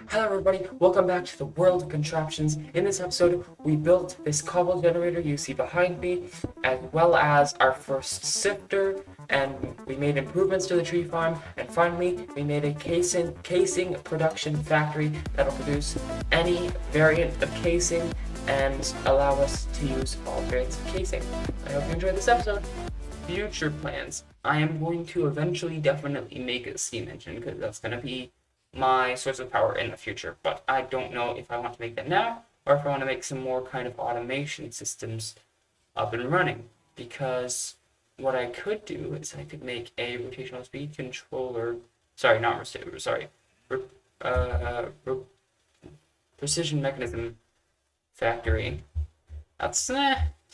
Hello everybody, welcome back to the world of contraptions. In this episode, we built this cobble generator you see behind me, as well as our first sifter, and we made improvements to the tree farm, and finally, we made a casing production factory that'll produce any variant of casing and allow us to use all variants of casing. I hope you enjoyed this episode. Future plans. I am going to eventually definitely make a steam engine because that's going to be my source of power in the future, but I don't know if I want to make that now or if I want to make some more kind of automation systems up and running, because what I could do is I could make a rotational speed controller, uh, precision mechanism factory. That's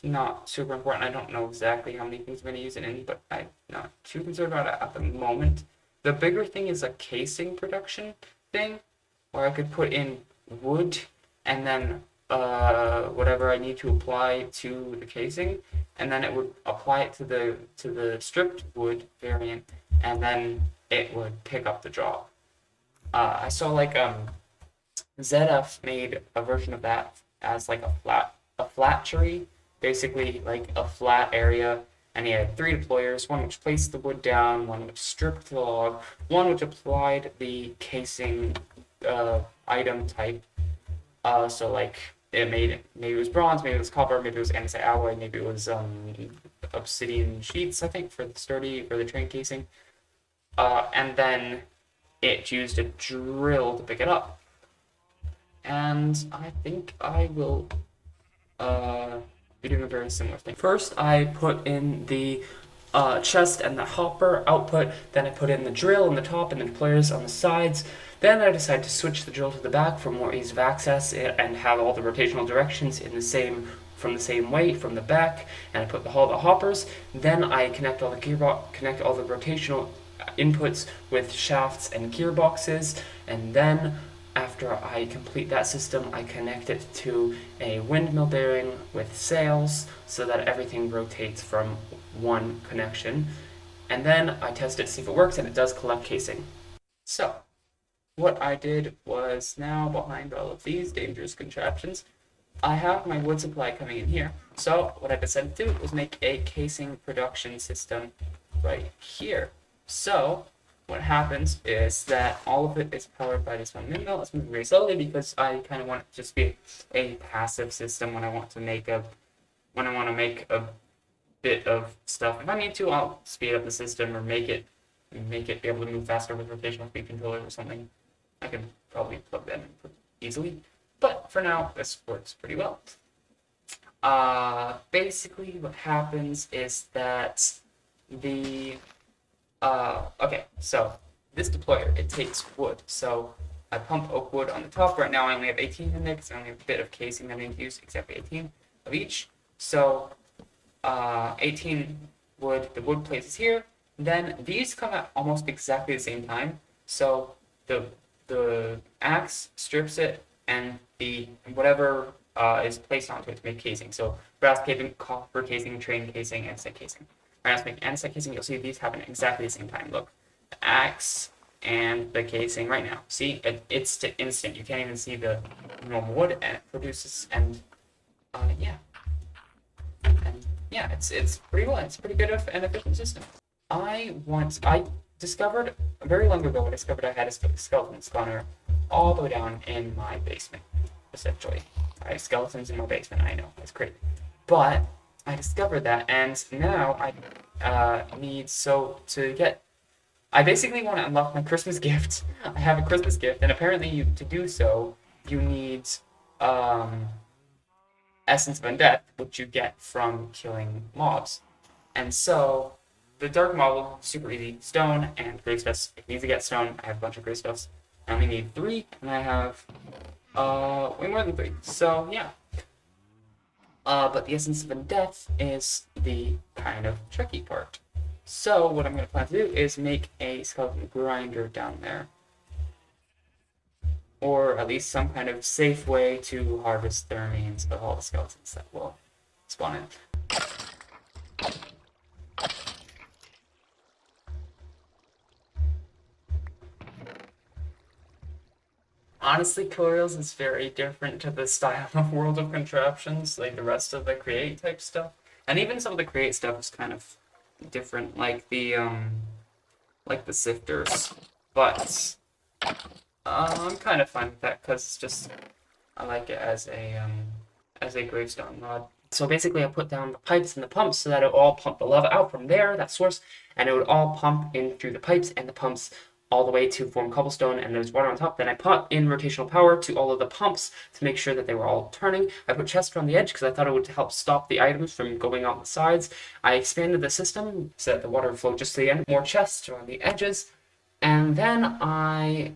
not super important. I don't know exactly how many things I'm going to use it in, but I'm not too concerned about it at the moment. The bigger thing is a casing production thing, where I could put in wood and then whatever I need to apply to the casing, and then it would apply it to the stripped wood variant, and then it would pick up the job. I saw like Zedaph made a version of that as like a flat tree, basically like a flat area, and he had three deployers, one which placed the wood down, one which stripped the log, one which applied the casing item type. So like maybe it was bronze, maybe it was copper, maybe it was andesite alloy, maybe it was obsidian sheets, I think, for the train casing. And then it used a drill to pick it up. And I think I will be doing a very similar thing. First, I put in the chest and the hopper output, then I put in the drill on the top and the deployers on the sides. Then I decided to switch the drill to the back for more ease of access and have all the rotational directions from the same way from the back, and I put all the hoppers. Then I connect all the rotational inputs with shafts and gearboxes, and then after I complete that system, I connect it to a windmill bearing with sails so that everything rotates from one connection. And then I test it to see if it works, and it does collect casing. So, what I did was, now behind all of these dangerous contraptions, I have my wood supply coming in here. So what I decided to do was make a casing production system right here. So what happens is that all of it is powered by this one windmill. It's moving very slowly because I kind of want it to just be a passive system when I want to make a bit of stuff. If I need to, I'll speed up the system or make it be able to move faster with rotational speed controller or something. I can probably plug that in easily. But for now, this works pretty well. Basically what happens is that okay, so this deployer, it takes wood. So I pump oak wood on the top. Right now I only have 18 in there because I only have a bit of casing that I need to use, exactly 18 of each. So 18 wood, the wood places here. Then these come at almost exactly the same time. So the axe strips it, and the whatever is placed onto it to make casing. So brass casing, copper casing, train casing, andesite casing. Brass make andesite casing. You'll see these happen at exactly the same time. Look, the axe and the casing right now. See, it's instant. You can't even see the normal wood, and it produces. And yeah, and yeah, it's pretty well. It's pretty good of an efficient system. I discovered very long ago. I discovered I had a skeleton spawner all the way down in my basement. Essentially, I have skeletons in my basement. I know it's crazy, but I discovered that, and now I need to get. I basically want to unlock my Christmas gift. I have a Christmas gift, and apparently, to do so, you need um, essence of undeath, which you get from killing mobs. And so the dark model, super easy. Stone and gray stuffs. If you need to get stone, I have a bunch of gray stuffs. I only need 3, and I have way more than 3. So yeah. But the essence of undeath is the kind of tricky part. So what I'm going to plan to do is make a skeleton grinder down there, or at least some kind of safe way to harvest the remains of all the skeletons that will spawn in. Honestly, Coils is very different to the style of World of Contraptions, like the rest of the Create type stuff. And even some of the Create stuff is kind of different, like the sifters. But I'm kind of fine with that because it's just I like it as a gravestone rod. So basically, I put down the pipes and the pumps so that it would all pump the lava out from there, that source, and it would all pump in through the pipes and the pumps all the way to form cobblestone, and there's water on top. Then I put in rotational power to all of the pumps to make sure that they were all turning. I put chests around the edge because I thought it would help stop the items from going out the sides. I expanded the system so that the water would flow just to the end. More chests around the edges. And then I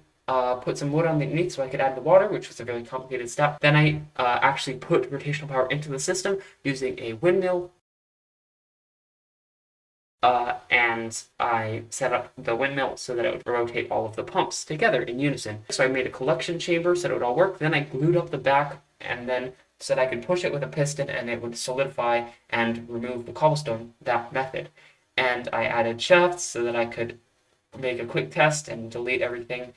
put some wood underneath so I could add the water, which was a very complicated step. Then I actually put rotational power into the system using a windmill. And I set up the windmill so that it would rotate all of the pumps together in unison. So I made a collection chamber so that it would all work. Then I glued up the back and then so that I could push it with a piston and it would solidify and remove the cobblestone, that method. And I added shafts so that I could make a quick test and delete everything.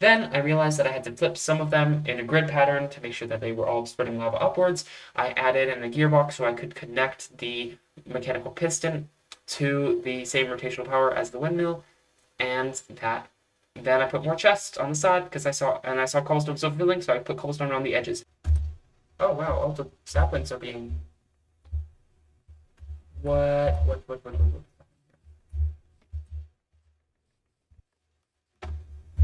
Then I realized that I had to flip some of them in a grid pattern to make sure that they were all spreading lava upwards. I added in a gearbox so I could connect the mechanical piston to the same rotational power as the windmill, and that. Then I put more chests on the side because I saw cobblestone still filling, so I put cobblestone around the edges. Oh wow, all the saplings are being. What?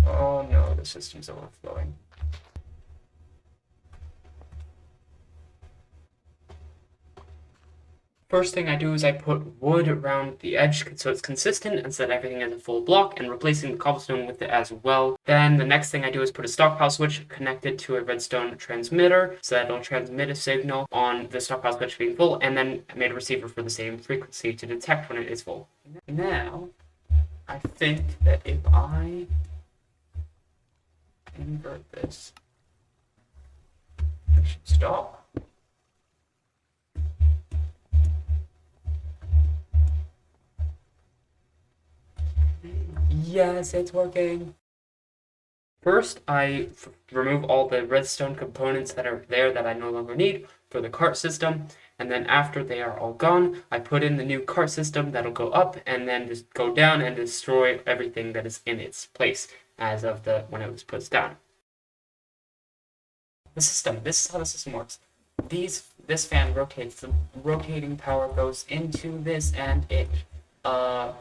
Oh no, the system's overflowing. First thing I do is I put wood around the edge so it's consistent and so that everything is a full block, and replacing the cobblestone with it as well. Then the next thing I do is put a stockpile switch connected to a redstone transmitter so that it'll transmit a signal on the stockpile switch being full, and then I made a receiver for the same frequency to detect when it is full. Now, I think that if I invert this, it should stop. Yes, it's working. First, I remove all the redstone components that are there that I no longer need for the cart system, and then after they are all gone, I put in the new cart system that'll go up and then just go down and destroy everything that is in its place as of when it was put down. This is how the system works. This fan rotates. The rotating power goes into this, and it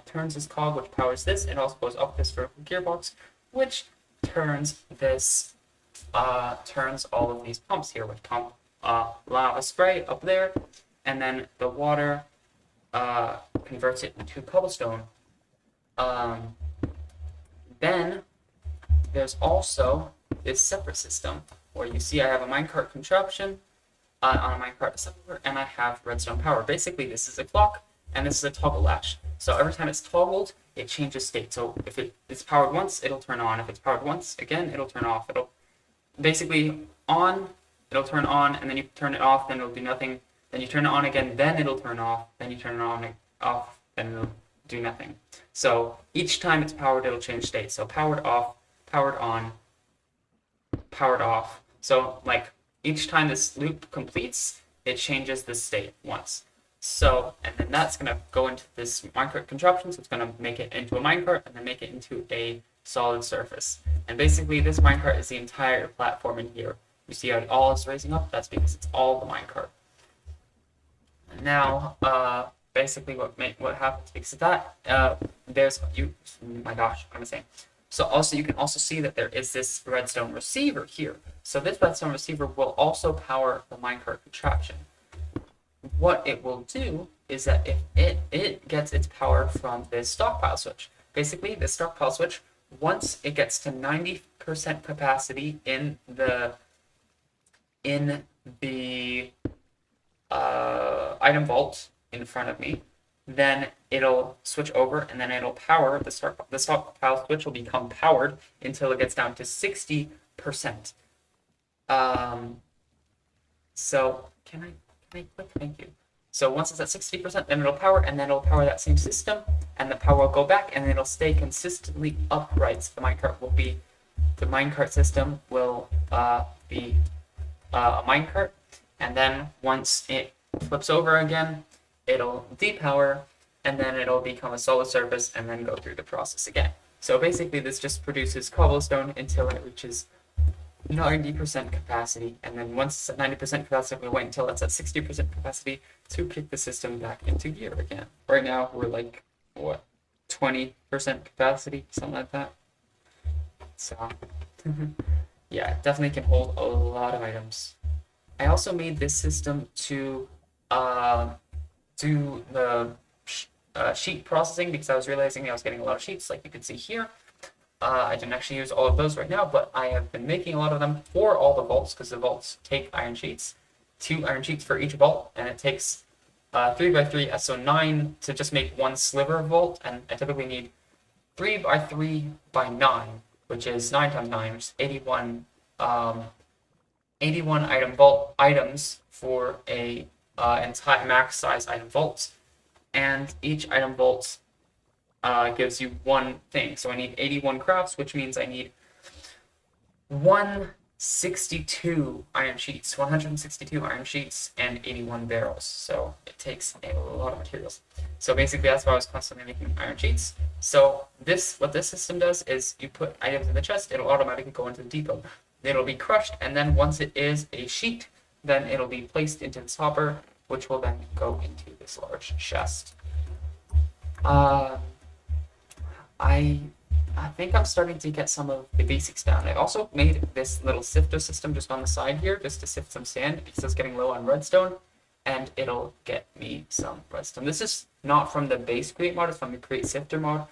turns this cog, which powers this. It also goes up this vertical gearbox, which turns all of these pumps here, which pump lava spray up there, and then the water converts it into cobblestone. Then there's also this separate system where you see I have a minecart contraption on a minecart assembler, and I have redstone power. Basically, this is a clock, and this is a toggle latch. So every time it's toggled, it changes state. So if it's powered once, it'll turn on. If it's powered once again, it'll turn off. It'll basically it'll turn on, and then you turn it off, then it'll do nothing. Then you turn it on again, then it'll turn off. Then you turn it on off, then it'll do nothing. So each time it's powered, it'll change state. So powered off, powered on, powered off. So like each time this loop completes, it changes the state once. So, and then that's going to go into this minecart contraption, so it's going to make it into a minecart and then make it into a solid surface. And basically this minecart is the entire platform in here. You see how it all is raising up? That's because it's all the minecart. Now, basically what happens because of that, my gosh, I'm saying. So also you can also see that there is this redstone receiver here. So this redstone receiver will also power the minecart contraption. What it will do is that if it gets its power from this stockpile switch. Basically, this stockpile switch, once it gets to 90% capacity in the item vault in front of me, then it'll switch over and then it'll power the stockpile switch will become powered until it gets down to 60%. So can I click? Thank you. So once it's at 60%, then it'll power, and then it'll power that same system, and the power will go back, and it'll stay consistently upright. So the minecart system will be a minecart, and then once it flips over again, it'll depower, and then it'll become a solid surface, and then go through the process again. So basically, this just produces cobblestone until it reaches 90% capacity, and then once it's at 90% capacity, we wait until it's at 60% capacity to kick the system back into gear again. Right now, we're like, 20% capacity, something like that. So, yeah, it definitely can hold a lot of items. I also made this system to do the sheet processing because I was realizing I was getting a lot of sheets, like you can see here. I didn't actually use all of those right now, but I have been making a lot of them for all the vaults because the vaults take iron sheets, 2 iron sheets for each vault, and it takes 3 by 3, so 9 to just make one sliver vault, and I typically need 3 by 3 by 9, which is 9 times 9, which is 81 item vault items for a entire max size item vault, and each item vault gives you one thing. So I need 81 crafts, which means I need 162 iron sheets, 162 iron sheets, and 81 barrels. So it takes a lot of materials. So basically, that's why I was constantly making iron sheets. So what this system does is you put items in the chest, it'll automatically go into the depot. It'll be crushed, and then once it is a sheet, then it'll be placed into this hopper, which will then go into this large chest. I think I'm starting to get some of the basics down. I also made this little sifter system just on the side here, just to sift some sand because it's getting low on redstone, and it'll get me some redstone. This is not from the base create mod, it's from the create sifter mod,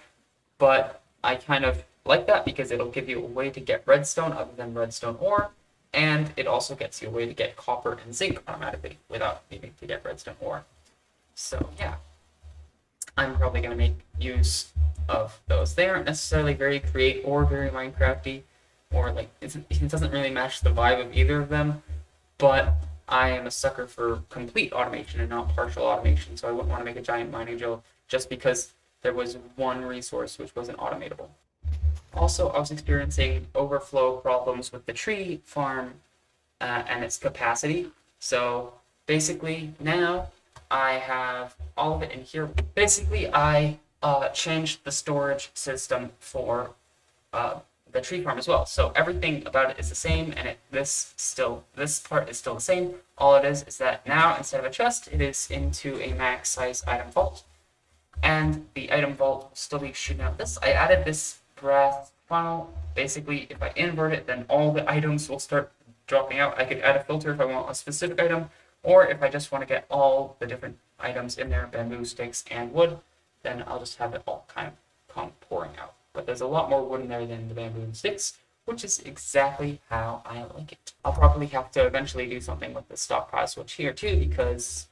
but I kind of like that because it'll give you a way to get redstone other than redstone ore, and it also gets you a way to get copper and zinc automatically without needing to get redstone ore. So yeah, I'm probably going to make use of those. They aren't necessarily very create or very Minecrafty, or like it doesn't really match the vibe of either of them, but I am a sucker for complete automation and not partial automation, so I wouldn't want to make a giant mining drill just because there was one resource which wasn't automatable. Also, I was experiencing overflow problems with the tree farm and its capacity. So basically now I have all of it in here. Basically, I changed the storage system for the tree farm as well. So everything about it is the same, and this part is still the same. All it is that now instead of a chest, it is into a max size item vault, and the item vault will still be shooting out this. I added this brass funnel. Basically, if I invert it, then all the items will start dropping out. I could add a filter if I want a specific item, or if I just want to get all the different items in there, bamboo, sticks, and wood, then I'll just have it all kind of come pouring out. But there's a lot more wood in there than the bamboo and sticks, which is exactly how I like it. I'll probably have to eventually do something with the stockpile switch here too, because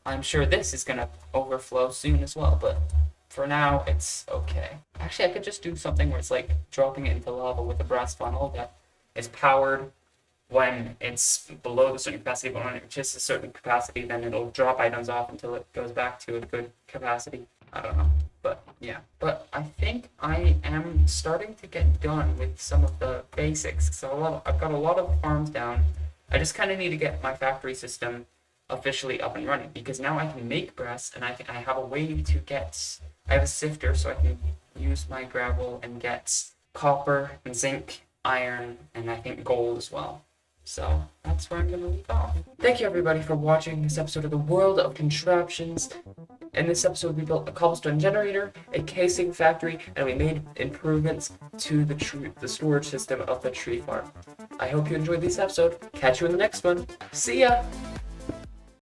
I'm sure this is going to overflow soon as well, but for now, it's okay. Actually, I could just do something where it's like dropping it into lava with a brass funnel that is powered when it's below the certain capacity, but when it reaches a certain capacity, then it'll drop items off until it goes back to a good capacity. I don't know, but yeah. But I think I am starting to get done with some of the basics. So I've got a lot of farms down. I just kind of need to get my factory system officially up and running, because now I can make brass, and I have a way to get. I have a sifter, so I can use my gravel and get copper and zinc, iron, and I think gold as well. So that's where I'm going to leave off. Thank you everybody for watching this episode of the World of Contraptions. In this episode, we built a cobblestone generator, a casing factory, and we made improvements to the storage system of the tree farm. I hope you enjoyed this episode. Catch you in the next one. See ya!